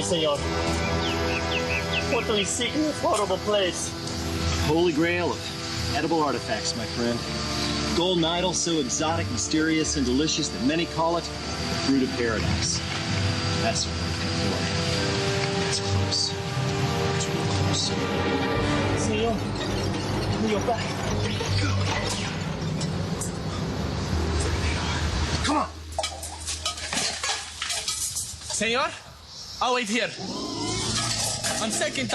senor. What do we seek in this horrible place? Holy grail of edible artifacts, my friend. Golden idol so exotic, mysterious, and delicious that many call it the fruit of paradise. That's what we're looking for. It's close. It's real close. Senor, your back. Come on! Senor, I'll wait here. On second,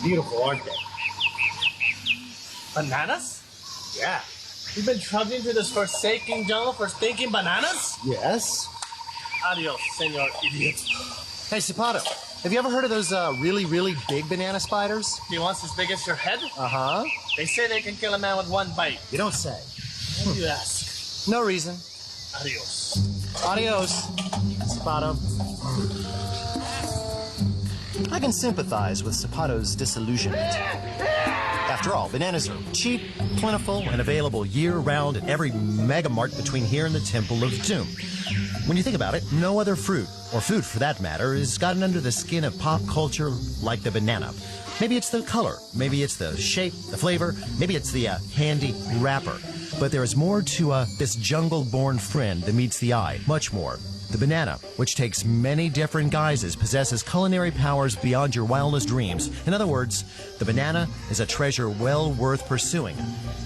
Beautiful, aren't they? Bananas? Yeah. You've been trudging through this forsaken jungle for stinking bananas? Yes. Adios, senor idiot. Hey, Zapato, have you ever heard of those really, really big banana spiders? The ones as big as your head? Uh-huh. They say they can kill a man with one bite. You don't say. What do you ask? No reason. Adios. Adios, Zapato. I can sympathize with Zapato's disillusionment. After all, bananas are cheap, plentiful, and available year-round at every mega mart between here and the Temple of Doom. When you think about it, no other fruit, or food for that matter, has gotten under the skin of pop culture like the banana. Maybe it's the color, maybe it's the shape, the flavor, maybe it's the handy wrapper. But there is more to this jungle-born friend that meets the eye, much more. The banana, which takes many different guises, possesses culinary powers beyond your wildest dreams. In other words, the banana is a treasure well worth pursuing.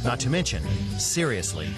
Not to mention, seriously.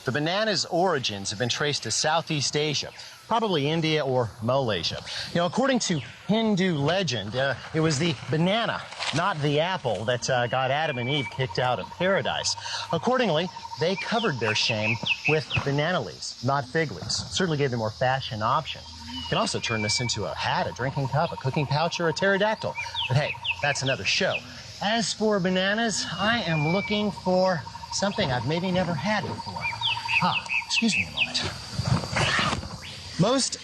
The banana's origins have been traced to Southeast Asia, probably India or Malaysia. You know, according to Hindu legend, it was the banana, not the apple, that got Adam and Eve kicked out of paradise. Accordingly, they covered their shame with banana leaves, not fig leaves. Certainly gave them more fashion option. You can also turn this into a hat, a drinking cup, a cooking pouch, or a pterodactyl. But hey, that's another show. As for bananas, I am looking for something I've maybe never had before. Excuse me a moment. Most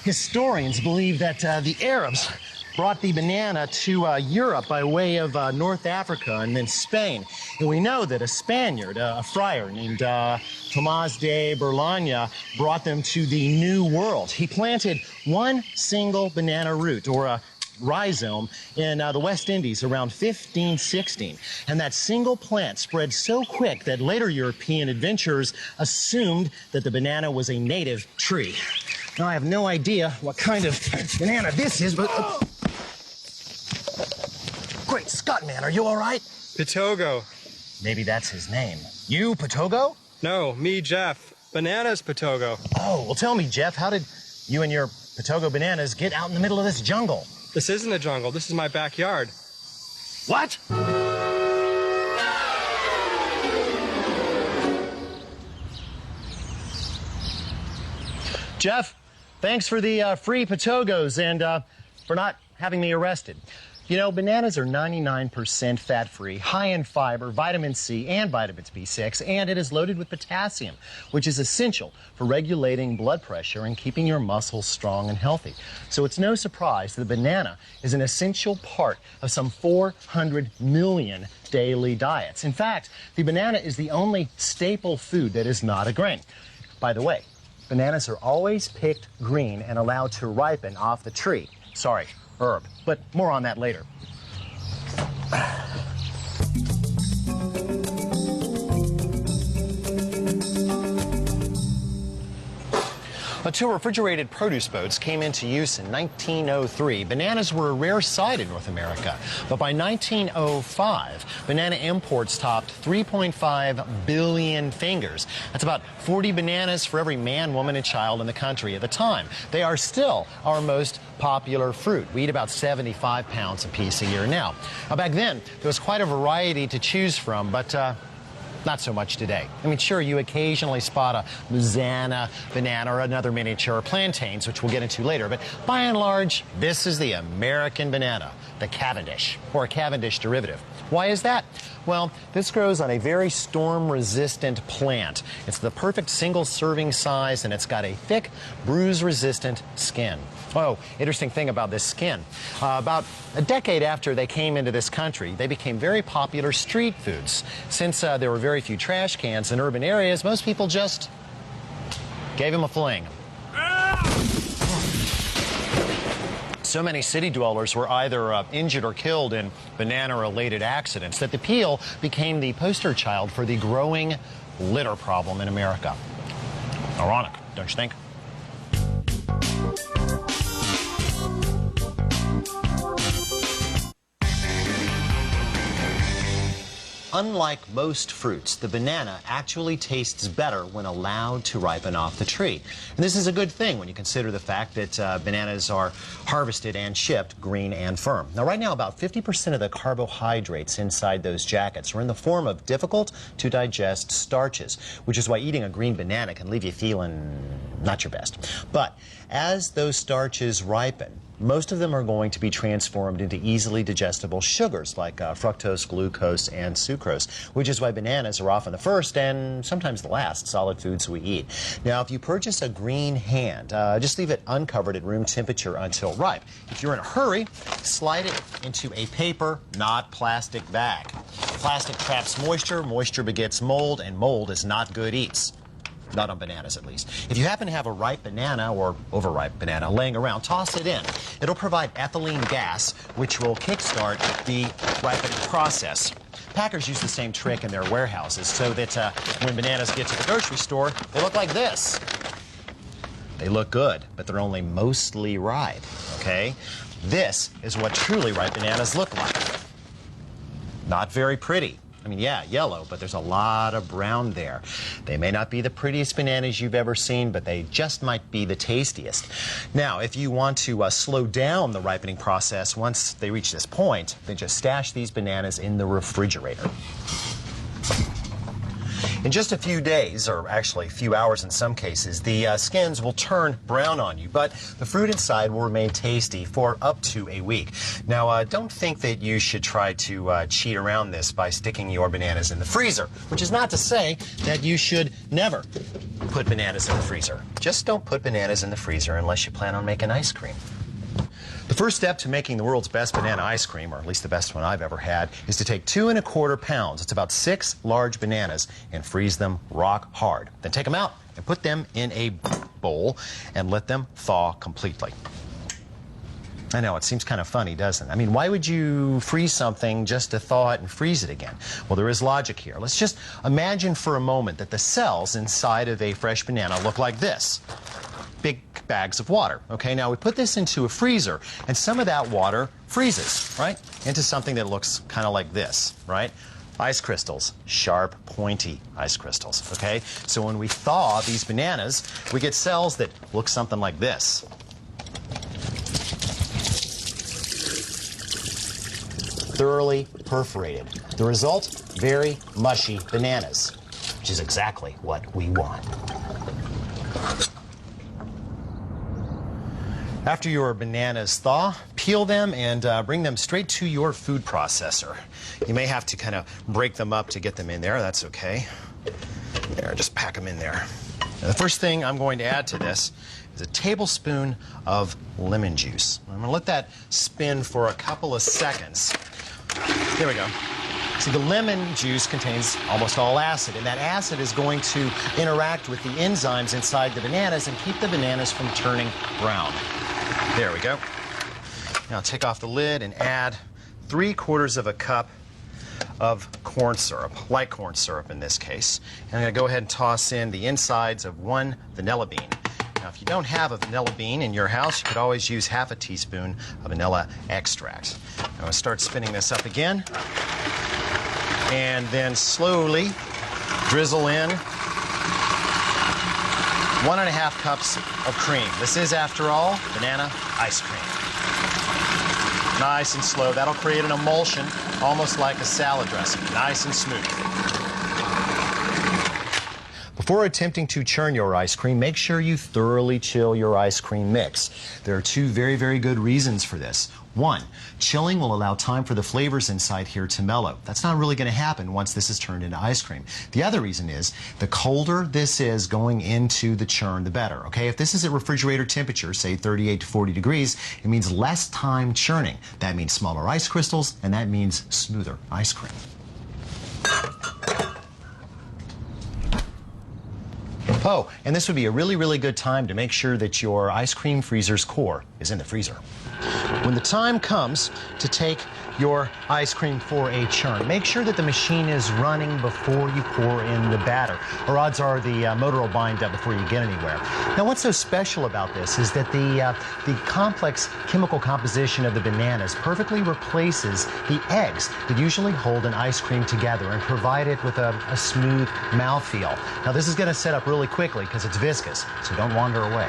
historians believe that the Arabs brought the banana to Europe by way of North Africa and then Spain. And we know that a Spaniard, a friar named Tomás de Berlanga, brought them to the New World. He planted one single banana root, or a rhizome, in the West Indies around 1516. And that single plant spread so quick that later European adventurers assumed that the banana was a native tree. Now, I have no idea what kind of banana this is, but... Great Scott, man, are you all right? Patogo. Maybe that's his name. You, Patogo? No, me, Jeff. Bananas, Patogo. Oh, well, tell me, Jeff, how did you and your Patogo bananas get out in the middle of this jungle? This isn't a jungle. This is my backyard. What? Jeff, thanks for the free Patogos and for not having me arrested. You know, bananas are 99% fat-free, high in fiber, vitamin C, and vitamins B6, and it is loaded with potassium, which is essential for regulating blood pressure and keeping your muscles strong and healthy. So it's no surprise that the banana is an essential part of some 400 million daily diets. In fact, the banana is the only staple food that is not a grain. By the way, bananas are always picked green and allowed to ripen off the tree. Sorry, herb. But more on that later. Until refrigerated produce boats came into use in 1903, bananas were a rare sight in North America. But by 1905, banana imports topped 3.5 billion fingers. That's about 40 bananas for every man, woman, and child in the country at the time. They are still our most popular fruit. We eat about 75 pounds apiece a year now. Now, back then, there was quite a variety to choose from, but Not so much today. I mean, sure, you occasionally spot a Luzana banana or another miniature, or plantains, which we'll get into later, but by and large, this is the American banana, the Cavendish, or a Cavendish derivative. Why is that? Well, this grows on a very storm-resistant plant. It's the perfect single-serving size, and it's got a thick, bruise-resistant skin. Oh, interesting thing about this skin. About a decade after they came into this country, they became very popular street foods. Since there were very few trash cans in urban areas, most people just gave them a fling. So many city dwellers were either injured or killed in banana-related accidents that the peel became the poster child for the growing litter problem in America. Ironic, don't you think? Unlike most fruits, the banana actually tastes better when allowed to ripen off the tree. And this is a good thing when you consider the fact that bananas are harvested and shipped green and firm. Now, right now, about 50% of the carbohydrates inside those jackets are in the form of difficult-to-digest starches, which is why eating a green banana can leave you feeling not your best. But as those starches ripen, most of them are going to be transformed into easily digestible sugars like fructose, glucose, and sucrose, which is why bananas are often the first and sometimes the last solid foods we eat. Now, if you purchase a green hand, just leave it uncovered at room temperature until ripe. If you're in a hurry, slide it into a paper, not plastic bag. Plastic traps moisture, moisture begets mold, and mold is not good eats. Not on bananas, at least. If you happen to have a ripe banana or overripe banana laying around, toss it in. It'll provide ethylene gas, which will kickstart the ripening process. Packers use the same trick in their warehouses so that when bananas get to the grocery store, they look like this. They look good, but they're only mostly ripe, okay? This is what truly ripe bananas look like. Not very pretty. I mean, yeah, yellow, but there's a lot of brown there. They may not be the prettiest bananas you've ever seen, but they just might be the tastiest. Now, if you want to slow down the ripening process, once they reach this point, then just stash these bananas in the refrigerator. In just a few days, or actually a few hours in some cases, the skins will turn brown on you, but the fruit inside will remain tasty for up to a week. Now, don't think that you should try to cheat around this by sticking your bananas in the freezer, which is not to say that you should never put bananas in the freezer. Just don't put bananas in the freezer unless you plan on making ice cream. The first step to making the world's best banana ice cream, or at least the best one I've ever had, is to take 2 1/4 pounds, it's about 6 large bananas, and freeze them rock hard. Then take them out and put them in a bowl and let them thaw completely. I know, it seems kind of funny, doesn't it? I mean, why would you freeze something just to thaw it and freeze it again? Well, there is logic here. Let's just imagine for a moment that the cells inside of a fresh banana look like this. Big bags of water. Okay, now we put this into a freezer, and some of that water freezes, right, into something that looks kind of like this, right? Ice crystals, sharp, pointy ice crystals, okay? So when we thaw these bananas, we get cells that look something like this. Thoroughly perforated. The result, very mushy bananas, which is exactly what we want. After your bananas thaw, peel them and bring them straight to your food processor. You may have to kind of break them up to get them in there. That's okay. There, just pack them in there. Now, the first thing I'm going to add to this is a tablespoon of lemon juice. I'm going to let that spin for a couple of seconds. There we go. See, the lemon juice contains almost all acid, and that acid is going to interact with the enzymes inside the bananas and keep the bananas from turning brown. There we go. Now take off the lid and add 3/4 cup of corn syrup, light corn syrup in this case. And I'm going to go ahead and toss in the insides of 1 vanilla bean. Now, if you don't have a vanilla bean in your house, you could always use half a teaspoon of vanilla extract. I'm going to start spinning this up again, and then slowly drizzle in 1½ cups of cream. This is, after all, banana ice cream. Nice and slow. That'll create an emulsion, almost like a salad dressing. Nice and smooth. Before attempting to churn your ice cream, make sure you thoroughly chill your ice cream mix. There are two very, very good reasons for this. One, chilling will allow time for the flavors inside here to mellow. That's not really going to happen once this is turned into ice cream. The other reason is the colder this is going into the churn, the better. Okay, if this is at refrigerator temperature, say 38 to 40 degrees, it means less time churning. That means smaller ice crystals, and that means smoother ice cream. Oh, and this would be a really, really good time to make sure that your ice cream freezer's core is in the freezer. When the time comes to take your ice cream for a churn, make sure that the machine is running before you pour in the batter, or odds are the motor will bind up before you get anywhere. Now, what's so special about this is that the complex chemical composition of the bananas perfectly replaces the eggs that usually hold an ice cream together and provide it with a smooth mouthfeel. Now, this is going to set up really quickly because it's viscous, so don't wander away.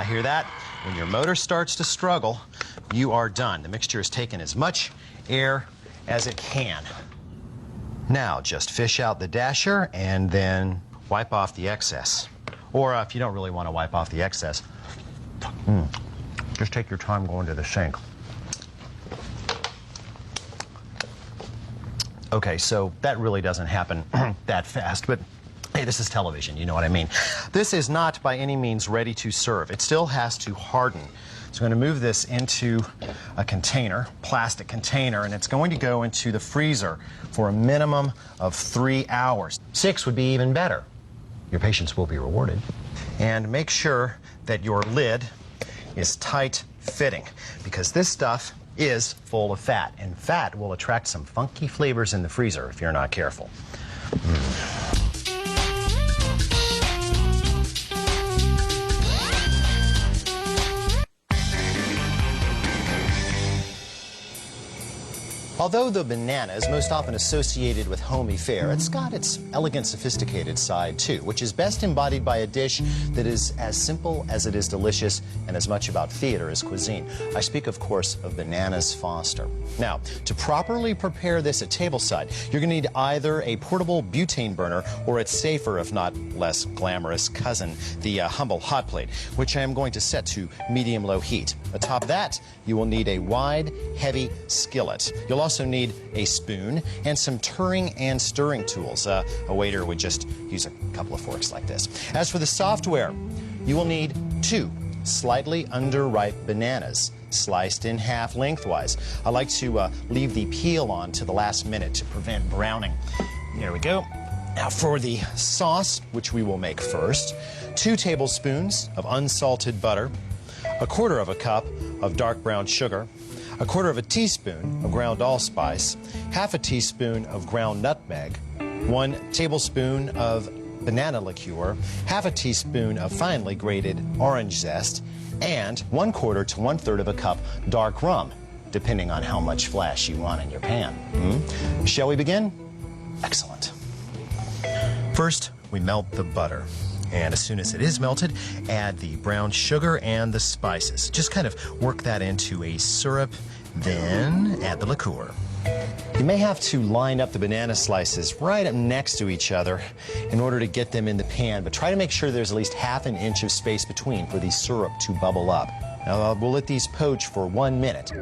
Hear that? When your motor starts to struggle, you are done. The mixture has taken as much air as it can. Now, just fish out the dasher and then wipe off the excess. Or if you don't really want to wipe off the excess, just take your time going to the sink. Okay, so that really doesn't happen that fast, but hey, this is television, you know what I mean. This is not by any means ready to serve. It still has to harden. So I'm going to move this into a container, plastic container, and it's going to go into the freezer for a minimum of 3 hours. 6 would be even better. Your patience will be rewarded. And make sure that your lid is tight fitting, because this stuff is full of fat, and fat will attract some funky flavors in the freezer if you're not careful. Although the banana is most often associated with homey fare, it's got its elegant, sophisticated side too, which is best embodied by a dish that is as simple as it is delicious and as much about theater as cuisine. I speak, of course, of Bananas Foster. Now, to properly prepare this at tableside, you're going to need either a portable butane burner or its safer, if not less glamorous cousin, the humble hot plate, which I am going to set to medium-low heat. Atop that, you will need a wide, heavy skillet. You'll also need a spoon and some turning and stirring tools. A waiter would just use a couple of forks like this. As for the software, you will need 2 slightly underripe bananas, sliced in half lengthwise. I like to leave the peel on to the last minute to prevent browning. There we go. Now for the sauce, which we will make first, 2 tablespoons of unsalted butter, 1/4 cup of dark brown sugar, 1/4 teaspoon of ground allspice, 1/2 teaspoon of ground nutmeg, 1 tablespoon of banana liqueur, 1/2 teaspoon of finely grated orange zest, and 1/4 to 1/3 cup dark rum, depending on how much flash you want in your pan. Shall we begin? Excellent. First, we melt the butter. And as soon as it is melted, add the brown sugar and the spices. Just kind of work that into a syrup, then add the liqueur. You may have to line up the banana slices right up next to each other in order to get them in the pan, but try to make sure there's at least 1/2 inch of space between for the syrup to bubble up. Now, we'll let these poach for 1 minute.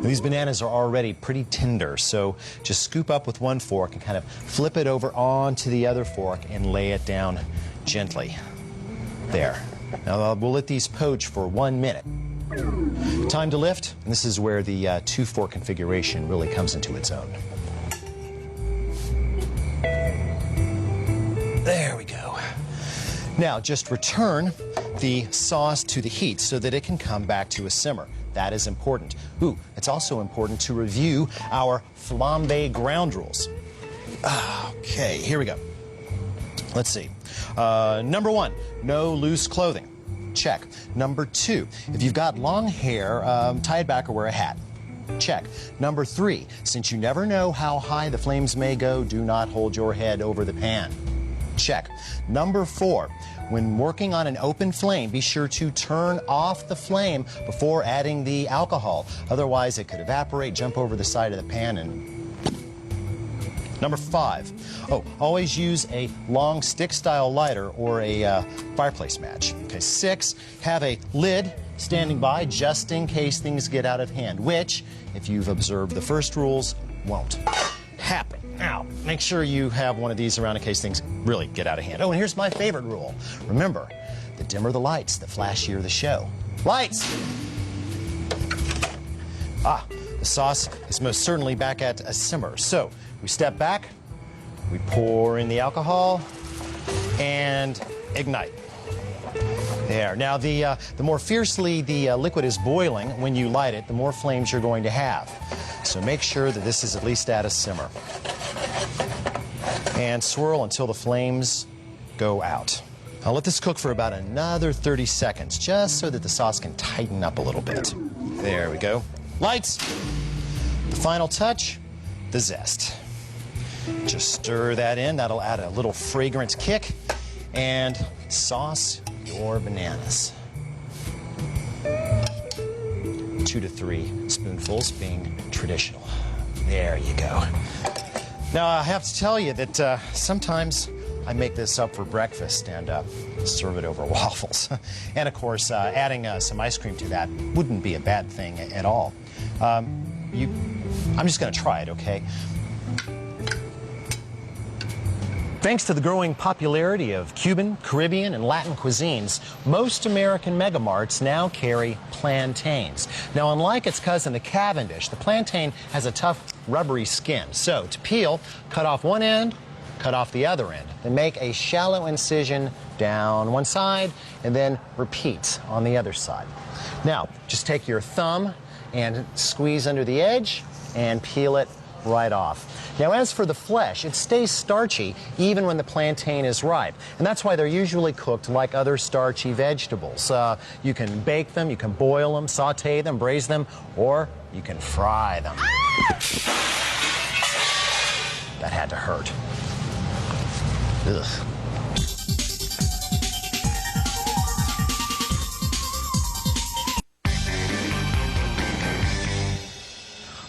These bananas are already pretty tender, so just scoop up with 1 fork and kind of flip it over onto the other fork and lay it down gently. There. Now, we'll let these poach for 1 minute. Time to lift, and this is where the 2-fork configuration really comes into its own. There we go. Now, just return the sauce to the heat so that it can come back to a simmer. That is important. Ooh, it's also important to review our flambe ground rules. Okay, here we go. Let's see. Number 1, no loose clothing. Check. Number 2, if you've got long hair, tie it back or wear a hat. Check. Number 3, since you never know how high the flames may go, do not hold your head over the pan. Check. Number 4, when working on an open flame, be sure to turn off the flame before adding the alcohol. Otherwise, it could evaporate, jump over the side of the pan, and Number 5. Oh, always use a long stick-style lighter or a fireplace match. Okay, 6. Have a lid standing by just in case things get out of hand, which, if you've observed the first rules, won't happen. Now, make sure you have one of these around in case things really get out of hand. Oh, and here's my favorite rule. Remember, the dimmer the lights, the flashier the show. Lights! Ah, the sauce is most certainly back at a simmer. So, we step back, we pour in the alcohol, and ignite. There. Now, the more fiercely the liquid is boiling when you light it, the more flames you're going to have. So make sure that this is at least at a simmer. And swirl until the flames go out. I'll let this cook for about another 30 seconds, just so that the sauce can tighten up a little bit. There we go. Lights! The final touch, the zest. Just stir that in. That'll add a little fragrant kick. And sauce your bananas. 2 to 3 spoonfuls being traditional. There you go. Now, I have to tell you that sometimes I make this up for breakfast and serve it over waffles. And, of course, adding some ice cream to that wouldn't be a bad thing at all. I'm just going to try it, okay? Thanks to the growing popularity of Cuban, Caribbean, and Latin cuisines, most American megamarts now carry plantains. Now, unlike its cousin, the Cavendish, the plantain has a tough, rubbery skin. So, to peel, cut off one end, cut off the other end. Then make a shallow incision down one side, and then repeat on the other side. Now, just take your thumb and squeeze under the edge and peel it right off. Now, as for the flesh, it stays starchy even when the plantain is ripe. And that's why they're usually cooked like other starchy vegetables. You can bake them, you can boil them, saute them, braise them, or you can fry them. That had to hurt. Ugh.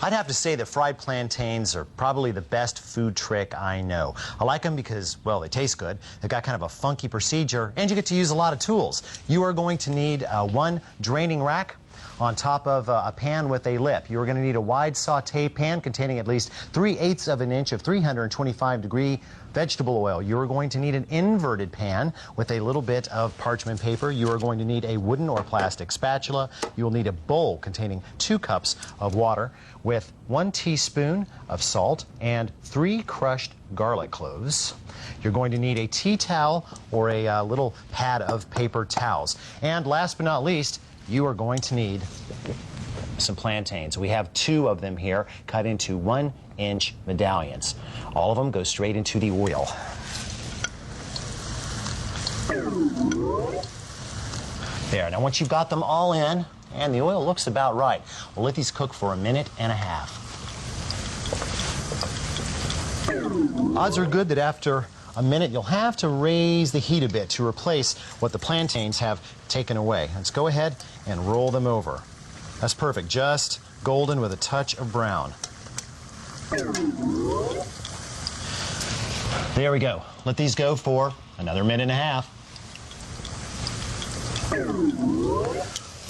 I'd have to say that fried plantains are probably the best food trick I know. I like them because, well, they taste good. They've got kind of a funky procedure, and you get to use a lot of tools. You are going to need one draining rack on top of a pan with a lip. You are going to need a wide saute pan containing at least 3/8 of an inch of 325-degree vegetable oil. You are going to need an inverted pan with a little bit of parchment paper. You are going to need a wooden or plastic spatula. You will need a bowl containing 2 cups of water with 1 teaspoon of salt and 3 crushed garlic cloves. You're going to need a tea towel or a little pad of paper towels. And last but not least, you are going to need some plantains. We have 2 of them here cut into 1-inch medallions. All of them go straight into the oil. There, now once you've got them all in, and the oil looks about right, we'll let these cook for 1.5 minutes. Odds are good that after a minute you'll have to raise the heat a bit to replace what the plantains have taken away. Let's go ahead and roll them over. That's perfect, just golden with a touch of brown. There we go. Let these go for another 1.5 minutes.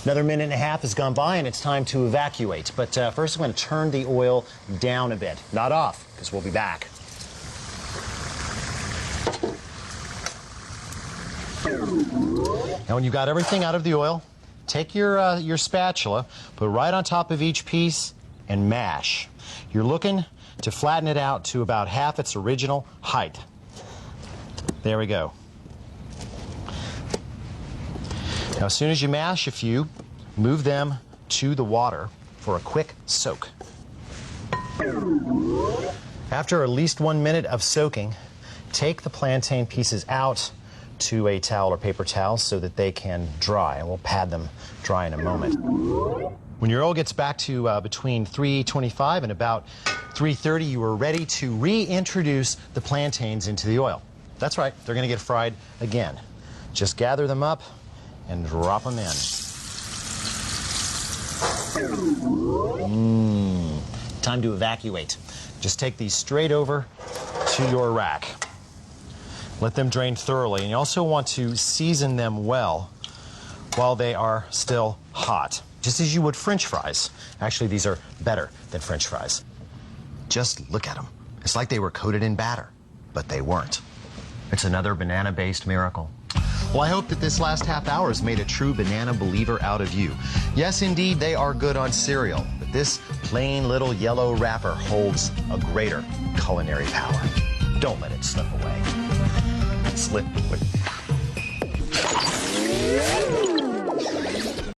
Another 1.5 minutes has gone by and it's time to evacuate. But first I'm going to turn the oil down a bit. Not off, because we'll be back. Now when you've got everything out of the oil, take your spatula, put it right on top of each piece, and mash. You're looking to flatten it out to about half its original height. There we go. Now as soon as you mash a few, move them to the water for a quick soak. After at least 1 minute of soaking, take the plantain pieces out to a towel or paper towel so that they can dry, and we'll pad them dry in a moment. When your oil gets back to between 325 and about 330, you are ready to reintroduce the plantains into the oil. That's right, they're going to get fried again. Just gather them up and drop them in. Time to evacuate. Just take these straight over to your rack. Let them drain thoroughly, and you also want to season them well while they are still hot, just as you would French fries. Actually, these are better than French fries. Just look at them. It's like they were coated in batter, but they weren't. It's another banana-based miracle. Well, I hope that this last half hour has made a true banana believer out of you. Yes, indeed, they are good on cereal, but this plain little yellow wrapper holds a greater culinary power. Don't let it slip away. Slip away.